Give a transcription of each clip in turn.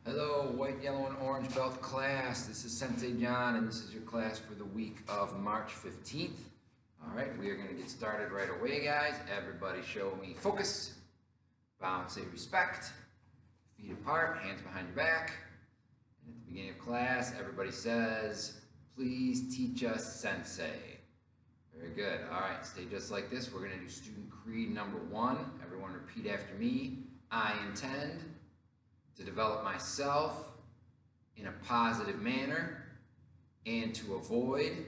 Hello, white, yellow, and orange belt class. This is Sensei John, and this is your class for the week of March 15th. All right, we are going to get started right away, guys. Everybody show me focus. Bow and say respect. Feet apart, hands behind your back. And at the beginning of class, everybody says, please teach us Sensei. Very good. All right, stay just like this. We're going to do student creed number 1. Everyone repeat after me. I intend to develop myself in a positive manner and to avoid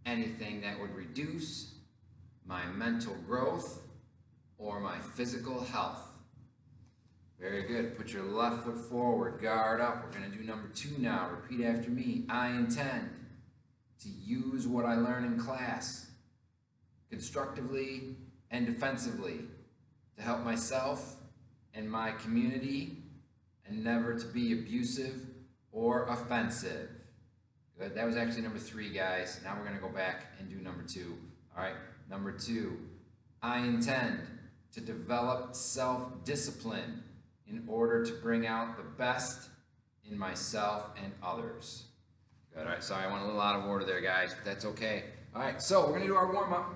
anything that would reduce my mental growth or my physical health. Very good. Put your left foot forward, guard up. We're going to do number 2 now. Repeat after me. I intend to use what I learn in class constructively and defensively to help myself and my community, and never to be abusive or offensive. Good. That was actually number 3, guys. Now we're going to go back and do number 2. All right. Number 2. I intend to develop self-discipline in order to bring out the best in myself and others. Good. All right. Sorry, I went a little out of order there, guys, but that's okay. All right. So we're going to do our warm-up.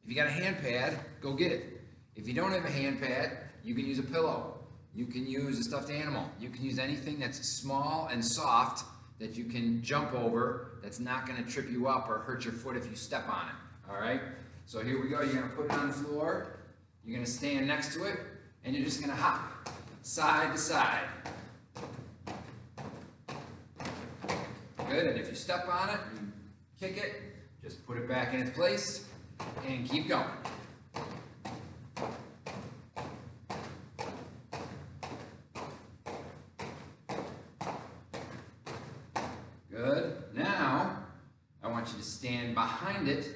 If you got a hand pad, go get it. If you don't have a hand pad, you can use a pillow. You can use a stuffed animal. You can use anything that's small and soft that you can jump over that's not going to trip you up or hurt your foot if you step on it. All right? So here we go. You're going to put it on the floor. You're going to stand next to it, and you're just going to hop side to side. Good. And if you step on it, you kick it, just put it back in its place and keep going. Good. Now, I want you to stand behind it,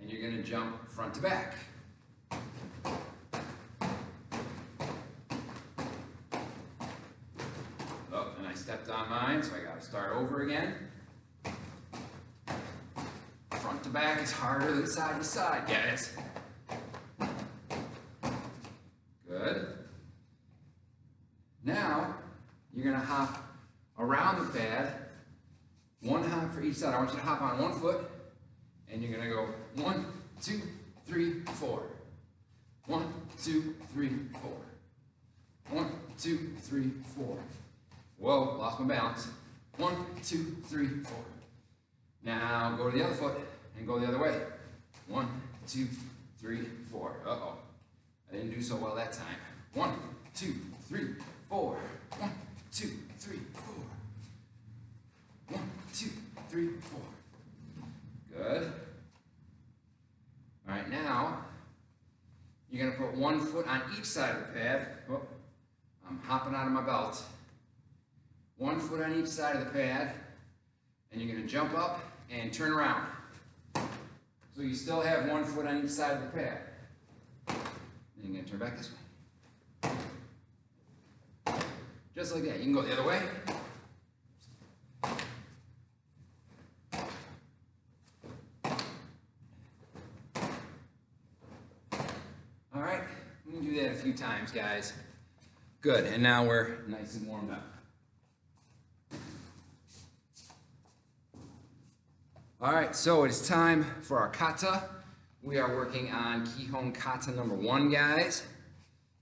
and you're going to jump front to back. Oh, and I stepped on mine, so I got to start over again. Front to back is harder than side to side, guys. Good. Now, you're going to hop around the pad. One hop for each side. I want you to hop on one foot, and you're going to go 1, 2, 3, 4. 1, 2, 3, 4. 1, 2, 3, 4. Whoa, lost my balance. 1, 2, 3, 4. Now go to the other foot and go the other way. 1, 2, 3, 4. Uh-oh. I didn't do so well that time. 1, 2, 3, 4. 1, 2, 3, 4. 1, 2, 3, 4. Good. All right, now you're going to put one foot on each side of the pad. Oh, I'm hopping out of my belt. One foot on each side of the pad, and you're going to jump up and turn around. So you still have one foot on each side of the pad. Then you're going to turn back this way. Just like that. You can go the other way. All right, we can do that a few times, guys. Good, and now we're nice and warmed up. All right, so it's time for our kata. We are working on Kihon kata number 1, guys.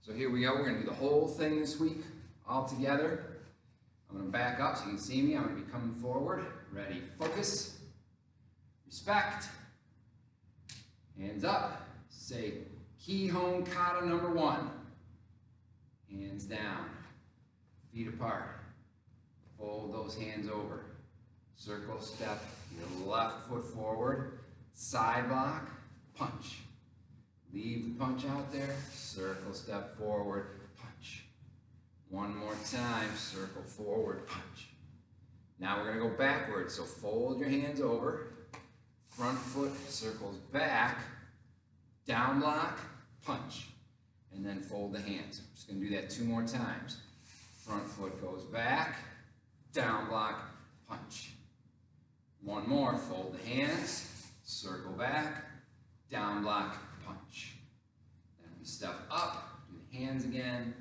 So here we go. We're going to do the whole thing this week all together. I'm going to back up so you can see me. I'm going to be coming forward. Ready, focus, respect, hands up, say Kihon kata number 1. Hands down, feet apart. Fold those hands over. Circle step, your left foot forward. Side block, punch. Leave the punch out there. Circle step forward, punch. One more time, circle forward, punch. Now we're going to go backwards, so fold your hands over. Front foot circles back. Down block, punch, and then fold the hands. I'm just going to do that 2 more times. Front foot goes back, down block, punch. One more, fold the hands, circle back, down block, punch. Then we step up, do the hands again,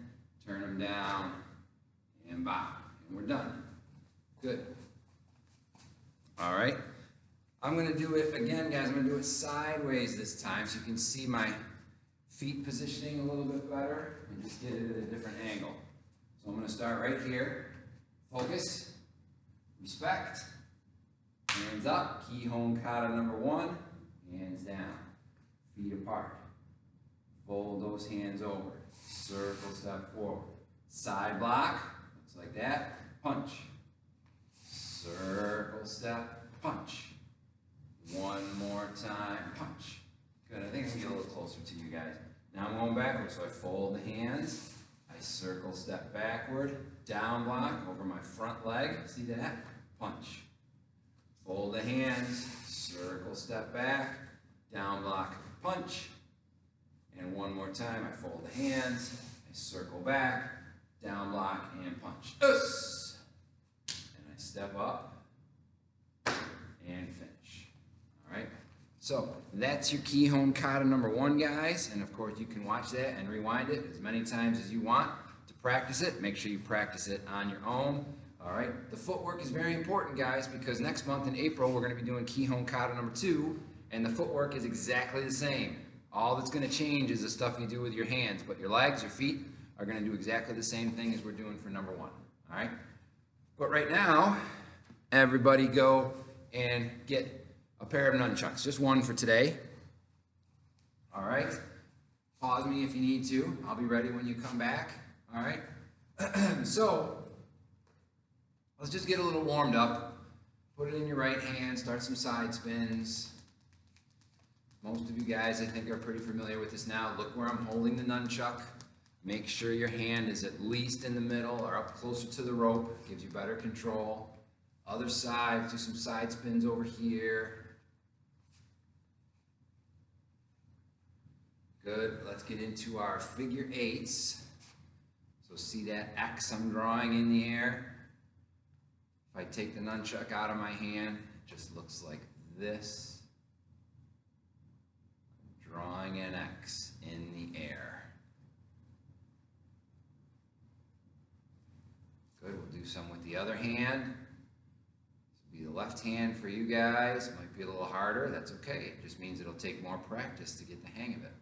turn them down, and bow. And we're done. Good. All right. I'm going to do it again, guys. I'm going to do it sideways this time so you can see my feet positioning a little bit better and just get it at a different angle. So I'm going to start right here. Focus. Respect. Hands up. Kihon kata number 1. Hands down. Feet apart. Fold those hands over. Circle step forward. Side block. Looks like that. Punch. Circle step. Punch. One more time. Punch. Good. I think I can get a little closer to you guys. Now I'm going backwards. So I fold the hands. I circle step backward. Down block over my front leg. See that? Punch. Fold the hands. Circle step back. Down block. Punch. And one more time, I fold the hands, I circle back, down block, and punch. And I step up and finish. All right? So that's your Kihon kata number 1, guys. And of course, you can watch that and rewind it as many times as you want to practice it. Make sure you practice it on your own. All right? The footwork is very important, guys, because next month in April, we're going to be doing Kihon kata number 2, and the footwork is exactly the same. All that's going to change is the stuff you do with your hands, but your legs, your feet are going to do exactly the same thing as we're doing for number 1. All right? But right now, everybody go and get a pair of nunchucks. Just one for today. All right? Pause me if you need to. I'll be ready when you come back. All right? So, let's just get a little warmed up. Put it in your right hand. Start some side spins. Most of you guys, I think, are pretty familiar with this now. Look where I'm holding the nunchuck. Make sure your hand is at least in the middle or up closer to the rope. Gives you better control. Other side, do some side spins over here. Good. Let's get into our figure 8s. So see that X I'm drawing in the air? If I take the nunchuck out of my hand, it just looks like this. Drawing an X in the air. Good, we'll do some with the other hand. This will be the left hand for you guys. It might be a little harder, that's okay. It just means it'll take more practice to get the hang of it.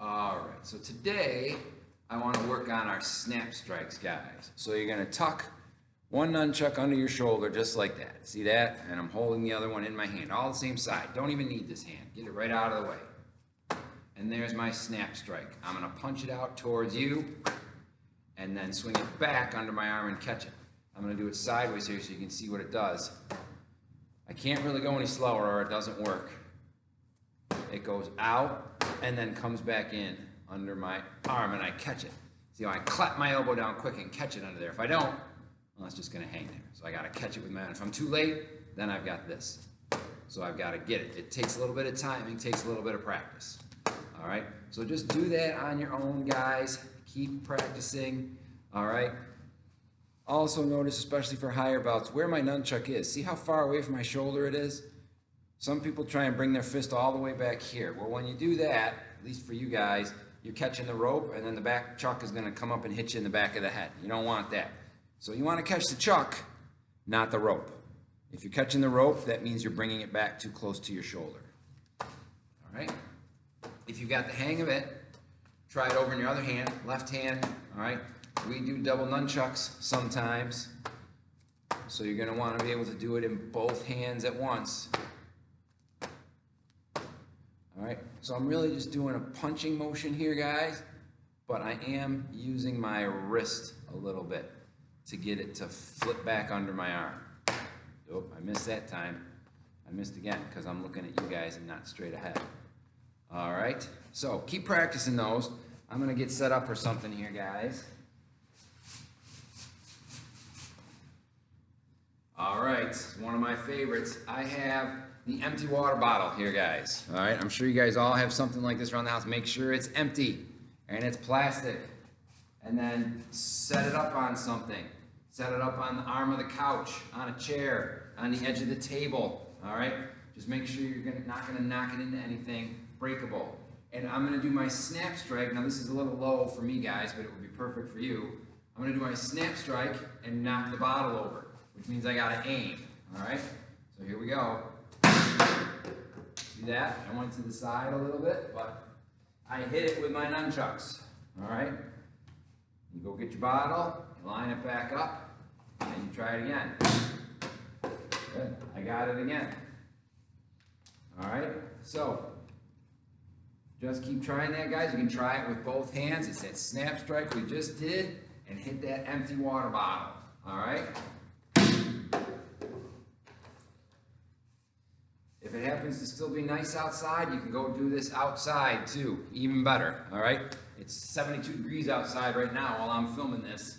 Alright, so today I want to work on our snap strikes, guys. So you're going to tuck one nunchuck under your shoulder just like that. See that? And I'm holding the other one in my hand. All the same side. Don't even need this hand. Get it right out of the way. And there's my snap strike. I'm going to punch it out towards you and then swing it back under my arm and catch it. I'm going to do it sideways here so you can see what it does. I can't really go any slower or it doesn't work. It goes out and then comes back in under my arm and I catch it. See how I clap my elbow down quick and catch it under there. If I don't, well, it's just going to hang there. So I got to catch it with my hand. If I'm too late, then I've got this. So I've got to get it. It takes a little bit of timing, takes a little bit of practice. All right? So just do that on your own, guys. Keep practicing. All right? Also notice, especially for higher belts, where my nunchuck is. See how far away from my shoulder it is? Some people try and bring their fist all the way back here. Well, when you do that, at least for you guys, you're catching the rope, and then the back chuck is going to come up and hit you in the back of the head. You don't want that. So you want to catch the chuck, not the rope. If you're catching the rope, that means you're bringing it back too close to your shoulder. All right? If you got the hang of it, try it over in your other hand, left hand. All right? We do double nunchucks sometimes. So you're going to want to be able to do it in both hands at once. All right? So I'm really just doing a punching motion here, guys, but I am using my wrist a little bit to get it to flip back under my arm. Oh, I missed that time. I missed again because I'm looking at you guys and not straight ahead. All right, so keep practicing those. I'm gonna get set up for something here, guys. All right, one of my favorites. I have the empty water bottle here, guys. All right, I'm sure you guys all have something like this around the house. Make sure it's empty and it's plastic. And then set it up on something. Set it up on the arm of the couch, on a chair, on the edge of the table, all right? Just make sure you're not gonna knock it into anything breakable. and I'm gonna do my snap strike. Now this is a little low for me, guys, but it would be perfect for you. I'm gonna do my snap strike and knock the bottle over, which means I gotta aim, all right? So here we go. See that? I went to the side a little bit, but I hit it with my nunchucks, all right? You go get your bottle, you line it back up, and you try it again. Good, I got it again. All right, so just keep trying that, guys. You can try it with both hands. It's that snap strike we just did, and hit that empty water bottle, all right? If it happens to still be nice outside, you can go do this outside too, even better, all right? It's 72 degrees outside right now while I'm filming this,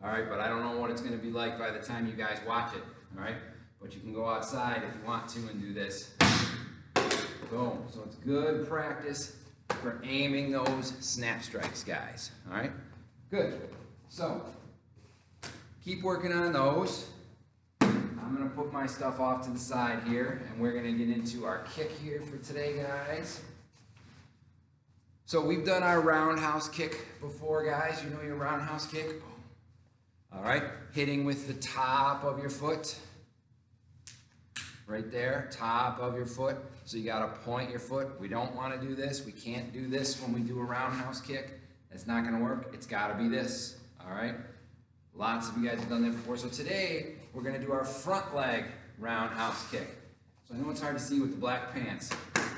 all right? But I don't know what it's gonna be like by the time you guys watch it, all right? But you can go outside if you want to and do this. Boom. So it's good practice for aiming those snap strikes, guys. All right? Good. So keep working on those. I'm going to put my stuff off to the side here, and we're going to get into our kick here for today, guys. So we've done our roundhouse kick before, guys. You know your roundhouse kick? All right? Hitting with the top of your foot. Right there, top of your foot. So you gotta point your foot. We don't wanna do this. We can't do this when we do a roundhouse kick. That's not gonna work. It's gotta be this, all right? Lots of you guys have done that before. So today, we're gonna do our front leg roundhouse kick. So I know it's hard to see with the black pants,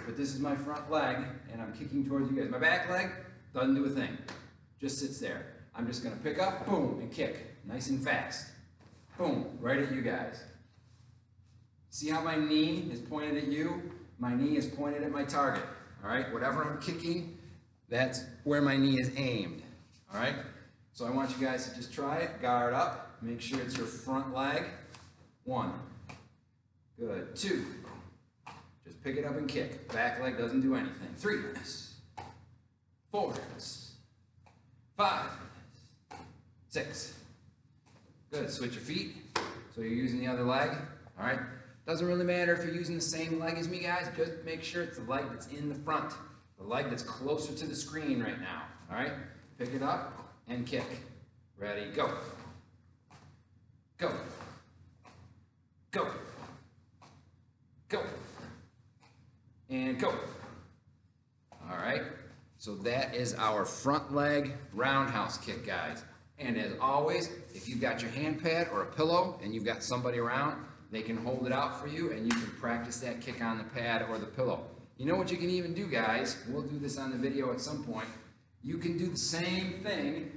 but this is my front leg, and I'm kicking towards you guys. My back leg doesn't do a thing, just sits there. I'm just gonna pick up, boom, and kick, nice and fast. Boom, right at you guys. See how my knee is pointed at you? My knee is pointed at my target, all right? Whatever I'm kicking, that's where my knee is aimed, all right? So I want you guys to just try it, guard up, make sure it's your front leg. 1, good, 2, just pick it up and kick. Back leg doesn't do anything. 3, 4, 5, 6, good, switch your feet. So you're using the other leg, all right? Doesn't really matter if you're using the same leg as me, guys. Just make sure it's the leg that's in the front, the leg that's closer to the screen right now, all right? Pick it up and kick. Ready, go. Go. Go. Go. And go. All right, so that is our front leg roundhouse kick, guys. And as always, if you've got your hand pad or a pillow and you've got somebody around, they can hold it out for you, and you can practice that kick on the pad or the pillow. You know what you can even do, guys? We'll do this on the video at some point. You can do the same thing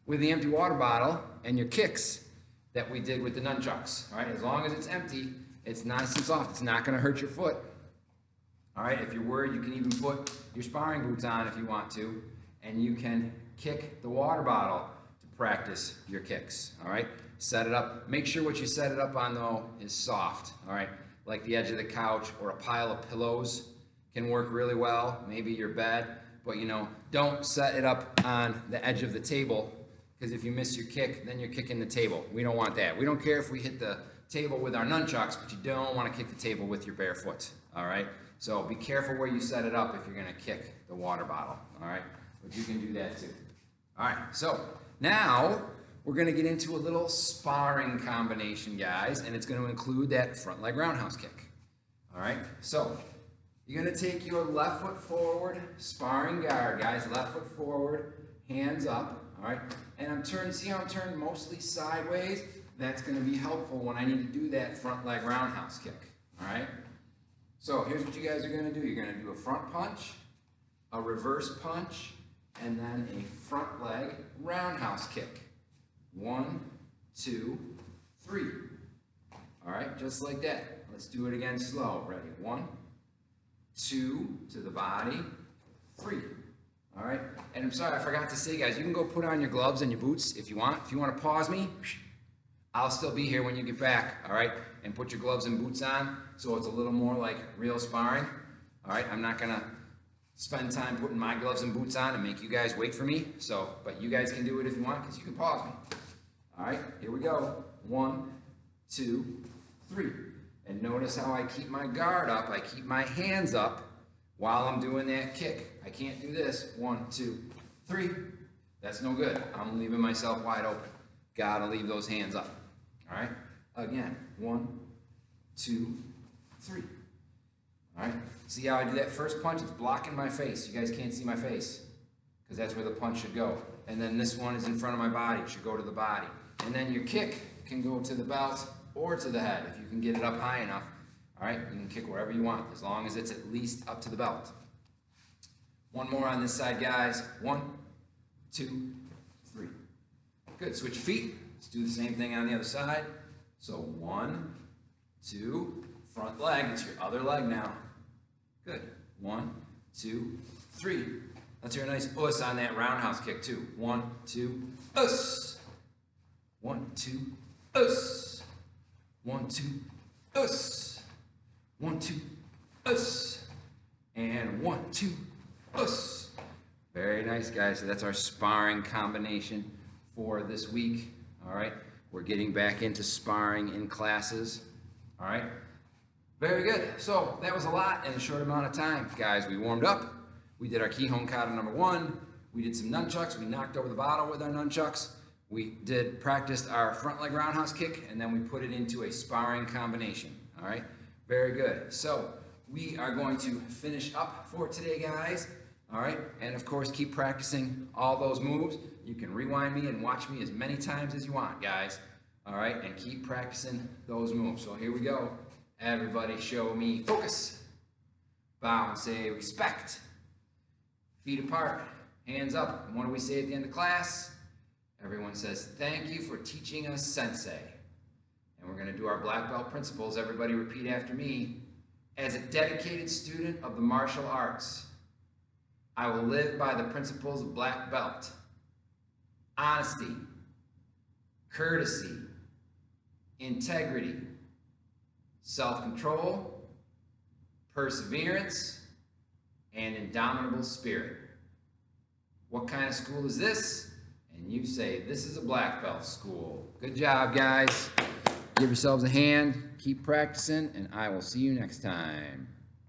with the empty water bottle and your kicks that we did with the nunchucks. All right, as long as it's empty, it's nice and soft. It's not going to hurt your foot. All right, if you're worried, you can even put your sparring boots on if you want to, and you can kick the water bottle to practice your kicks. All right. Set it up. Make sure what you set it up on, though, is soft, all right? Like the edge of the couch or a pile of pillows can work really well, maybe your bed, but, you know, don't set it up on the edge of the table, because if you miss your kick, then you're kicking the table. We don't want that. We don't care if we hit the table with our nunchucks, but you don't want to kick the table with your bare foot, all right? So be careful where you set it up if you're going to kick the water bottle, all right? But you can do that too. All right, so now we're going to get into a little sparring combination, guys, and it's going to include that front leg roundhouse kick. All right, so you're going to take your left foot forward, sparring guard, guys, left foot forward, hands up, all right, and I'm turning, see how I'm turning mostly sideways? That's going to be helpful when I need to do that front leg roundhouse kick, all right? So here's what you guys are going to do. You're going to do a front punch, a reverse punch, and then a front leg roundhouse kick. 1, 2, 3. All right, just like that. Let's do it again slow. Ready? 1, 2, to the body, 3. All right, and I'm sorry, I forgot to say, guys, you can go put on your gloves and your boots if you want. If you want to pause me, I'll still be here when you get back, all right? And put your gloves and boots on so it's a little more like real sparring. All right, I'm not going to spend time putting my gloves and boots on and make you guys wait for me. So, but you guys can do it if you want, because you can pause me. All right, here we go. 1, 2, 3. And notice how I keep my guard up. I keep my hands up. while I'm doing that kick. I can't do this. 1, 2, 3. That's no good. I'm leaving myself wide open. Gotta leave those hands up. All right? Again, 1, 2, 3. All right? See how I do that first punch? It's blocking my face. You guys can't see my face because that's where the punch should go. And then this one is in front of my body. It should go to the body. And then your kick can go to the belt or to the head if you can get it up high enough. All right? You can kick wherever you want as long as it's at least up to the belt. One more on this side, guys. 1, 2, 3. Good. Switch your feet. Let's do the same thing on the other side. So 1, 2, front leg. It's your other leg now. Good. 1, 2, 3. Let's hear a nice us on that roundhouse kick too. 1, 2, us. 1, 2, us. 1, 2, us. 1, 2, us. And 1, 2, us. Very nice, guys. So that's our sparring combination for this week. All right. We're getting back into sparring in classes. All right. Very good. So that was a lot in a short amount of time. Guys, we warmed up. We did our Kihon Kata number 1. We did some nunchucks. We knocked over the bottle with our nunchucks. We practiced our front leg roundhouse kick, and then we put it into a sparring combination. All right. Very good. So we are going to finish up for today, guys. All right. And of course, keep practicing all those moves. You can rewind me and watch me as many times as you want, guys. All right. And keep practicing those moves. So here we go. Everybody show me focus. Bow and say respect. Feet apart, hands up. And what do we say at the end of class? Everyone says, thank you for teaching us sensei. And we're going to do our black belt principles. Everybody repeat after me. As a dedicated student of the martial arts, I will live by the principles of black belt. Honesty, courtesy, integrity, self-control, perseverance, and indomitable spirit. What kind of school is this? And you say, this is a black belt school. Good job, guys. Give yourselves a hand, keep practicing, and I will see you next time.